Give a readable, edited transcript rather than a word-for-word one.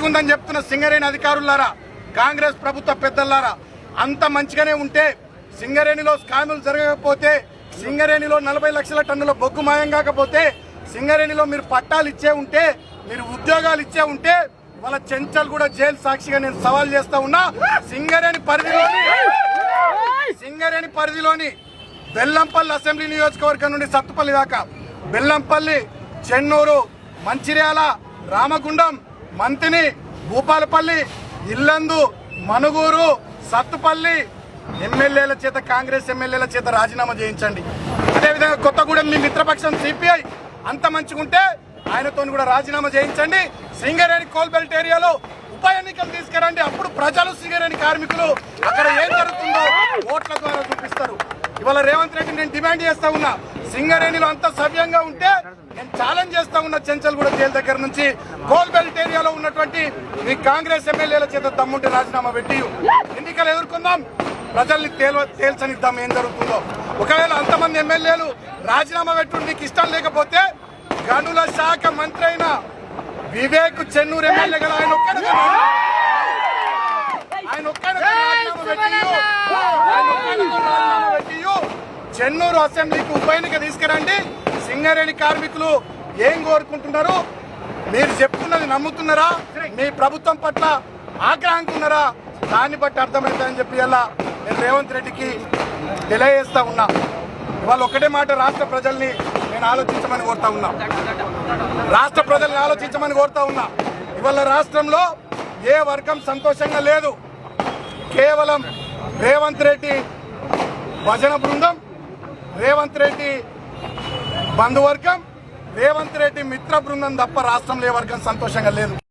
ఉందని చెప్తున్న సింగరేణి అధికారులారా, కాంగ్రెస్ ప్రభుత్వ పెద్దలారా, అంత మంచిగానే ఉంటే సింగరేణిలో స్కాములు జరగకపోతే, సింగరేణిలో 40 లక్షల టన్నుల బొగ్గు మాయం కాకపోతే, సింగరేణిలో మీరు పట్టాలు ఇచ్చే ఉంటే, మీరు ఉద్యోగాలు ఇచ్చే ఉంటే, వాళ్ళ చెంచల్ కూడా జైలు సాక్షిగా నేను సవాల్ చేస్తా ఉన్నా. సింగరేణి పరిధిలోని బెల్లంపల్లి అసెంబ్లీ నియోజకవర్గం నుండి సత్తుపల్లి దాకా, బెల్లంపల్లి, చెన్నూరు, మంచిర్యాల, రామగుండం, మంతిని, భూపాలపల్లి, ఇల్లందు, మనుగూరు, సత్తుపల్లి ఎమ్మెల్యేల చేత, కాంగ్రెస్ ఎమ్మెల్యేల చేత రాజీనామా చేయించండి. అదేవిధంగా కొత్తగూడెం మీ మిత్రపక్షం సిపిఐ అంత మంచిగుంటే ఆయనతో కూడా రాజీనామా చేయించండి. సింగరేణి కోల్బెల్ట్ ఏరియాలో ఉప ఎన్నికలు తీసుకురండి. అప్పుడు ప్రజలు, సింగరేణి కార్మికులు అక్కడ ఏం జరుగుతుందో ఓట్ల ద్వారా చూపిస్తారు. ఇవాళ రేవంత్ రెడ్డి నేను డిమాండ్ చేస్తా ఉన్నా, సింగరేణిలో అంత సవ్యంగా ఉంటే నేను ఛాలెంజ్ చేస్తా ఉన్నా, చెంచల్గూడ జైలు దగ్గర నుంచి కోల్బెల్ట్ ఏరియాలో ఉన్నటువంటి మీ కాంగ్రెస్ ఎమ్మెల్యేల చేత దమ్ముంటే రాజీనామా పెట్టి ఎన్నికలు ఎదుర్కొందాం, ప్రజల్ని తేల్చనిద్దాం ఏం జరుగుతుందో. ఒకవేళ అంతమంది ఎమ్మెల్యేలు రాజీనామా పెట్టి నీకు ఇష్టం లేకపోతే గనుల శాఖ మంత్రి అయిన వివేక్ చెన్నూరు ఎమ్మెల్యే కదా, ఆయన ఒక్కడే రాజీనామా పెట్టి చెన్నూరు అసెంబ్లీకి ఉప ఎన్నిక తీసుకురండి. సింగరేణి కార్మికులు ఏం కోరుకుంటున్నారు, మీరు చెప్పుకున్నది నమ్ముతున్నారా, మీ ప్రభుత్వం పట్ల ఆగ్రహంగా ఉన్నారా, దాన్ని బట్టి అర్థమవుతుందని చెప్పి ఇలా నేను రేవంత్ రెడ్డికి తెలియజేస్తా ఉన్నా. ఇవాళ ఒకటే మాట రాష్ట్ర ప్రజల్ని నేను ఆలోచించమని కోరుతా ఉన్నా, రాష్ట్ర ప్రజల్ని ఆలోచించమని కోరుతా ఉన్నా. ఇవాళ రాష్ట్రంలో ఏ వర్గం సంతోషంగా లేదు. కేవలం రేవంత్ రెడ్డి భజన బృందం, రేవంత్ రెడ్డి బంధువర్గం, రేవంత్ రెడ్డి మిత్ర బృందం తప్ప రాష్ట్రంలో ఏ వర్గం సంతోషంగా లేదు.